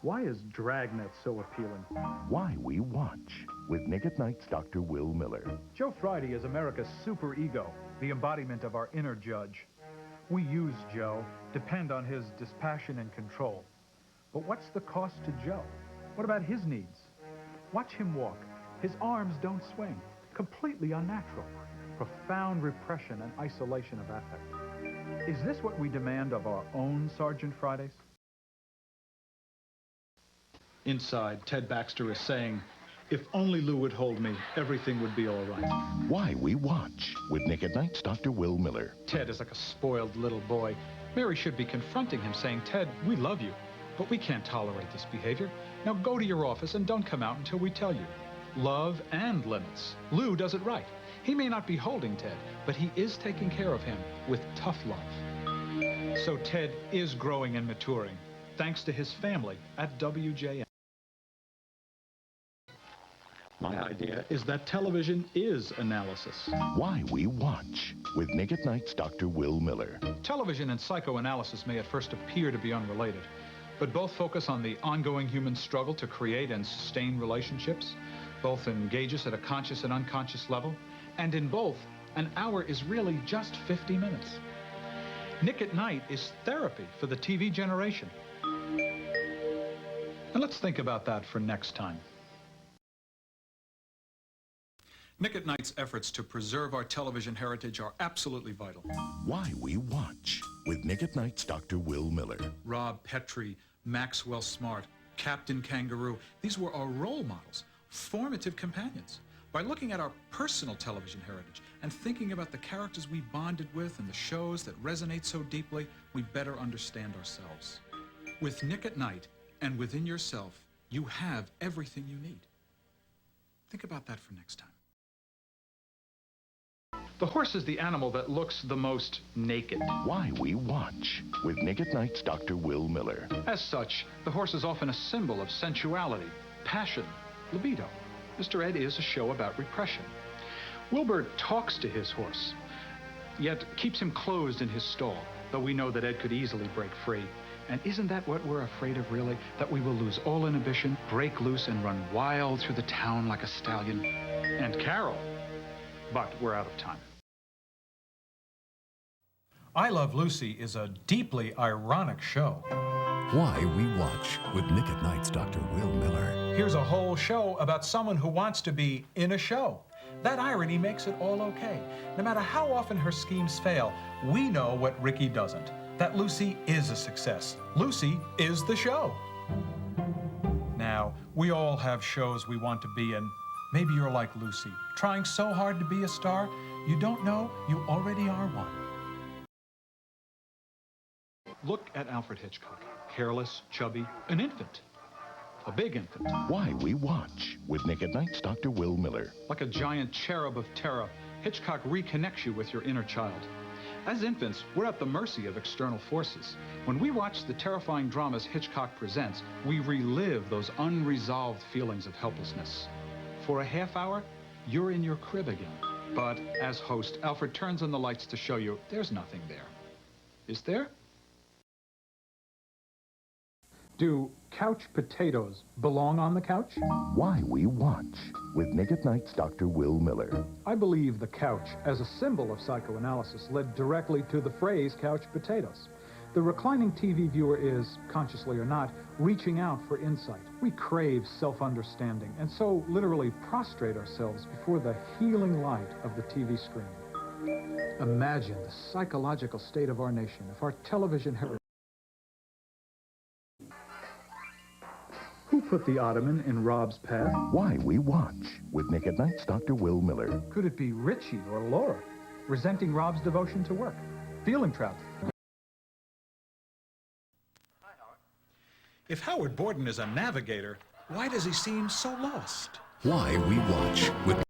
Why is Dragnet so appealing? Why We Watch with Nick at Night's Dr. Will Miller. Joe Friday is America's superego, the embodiment of our inner judge. We use Joe, depend on his dispassion and control. But what's the cost to Joe? What about his needs? Watch him walk. His arms don't swing. Completely unnatural. Profound repression and isolation of affect. Is this what we demand of our own Sergeant Fridays? Inside, Ted Baxter is saying, if only Lou would hold me, everything would be all right. Why We Watch with Nick at Night's Dr. Will Miller. Ted is like a spoiled little boy. Mary should be confronting him, saying, Ted, we love you, but we can't tolerate this behavior. Now go to your office and don't come out until we tell you. Love and limits. Lou does it right. He may not be holding Ted, but he is taking care of him with tough love. So Ted is growing and maturing, thanks to his family at WJN. My idea is that television is analysis. Why We Watch with Nick at Night's Dr. Will Miller. Television and psychoanalysis may at first appear to be unrelated, but both focus on the ongoing human struggle to create and sustain relationships. Both engage us at a conscious and unconscious level, and in both, an hour is really just 50 minutes. Nick at Night is therapy for the TV generation. And let's think about that for next time. Nick at Night's efforts to preserve our television heritage are absolutely vital. Why We Watch with Nick at Night's Dr. Will Miller. Rob Petrie, Maxwell Smart, Captain Kangaroo, these were our role models, formative companions. By looking at our personal television heritage and thinking about the characters we bonded with and the shows that resonate so deeply, we better understand ourselves. With Nick at Night and within yourself, you have everything you need. Think about that for next time. The horse is the animal that looks the most naked. Why We Watch with Nick at Night's Dr. Will Miller. As such, the horse is often a symbol of sensuality, passion, libido. Mr. Ed is a show about repression. Wilbur talks to his horse, yet keeps him closed in his stall, though we know that Ed could easily break free. And isn't that what we're afraid of, really? That we will lose all inhibition, break loose, and run wild through the town like a stallion? And Carol. But we're out of time. I Love Lucy is a deeply ironic show. Why We Watch with Nick at Night's Dr. Will Miller. Here's a whole show about someone who wants to be in a show. That irony makes it all okay. No matter how often her schemes fail, we know what Ricky doesn't. That Lucy is a success. Lucy is the show. Now, we all have shows we want to be in. Maybe you're like Lucy, trying so hard to be a star, you don't know you already are one. Look at Alfred Hitchcock. Careless, chubby, an infant. A big infant. Why We Watch with Nick at Night's Dr. Will Miller. Like a giant cherub of terror, Hitchcock reconnects you with your inner child. As infants, we're at the mercy of external forces. When we watch the terrifying dramas Hitchcock presents, we relive those unresolved feelings of helplessness. For a half hour, you're in your crib again. But as host, Alfred turns on the lights to show you there's nothing there. Is there? Do couch potatoes belong on the couch? Why We Watch with Nick at Night's Dr. Will Miller. I believe the couch, as a symbol of psychoanalysis, led directly to the phrase couch potatoes. The reclining TV viewer is, consciously or not, reaching out for insight. We crave self-understanding, and so literally prostrate ourselves before the healing light of the TV screen. Imagine the psychological state of our nation if our television heritage. Who put the ottoman in Rob's path? Why We Watch with Nick at Night's Dr. Will Miller. Could it be Richie or Laura, resenting Rob's devotion to work, feeling trapped? If Howard Borden is a navigator, why does he seem so lost? Why We Watch with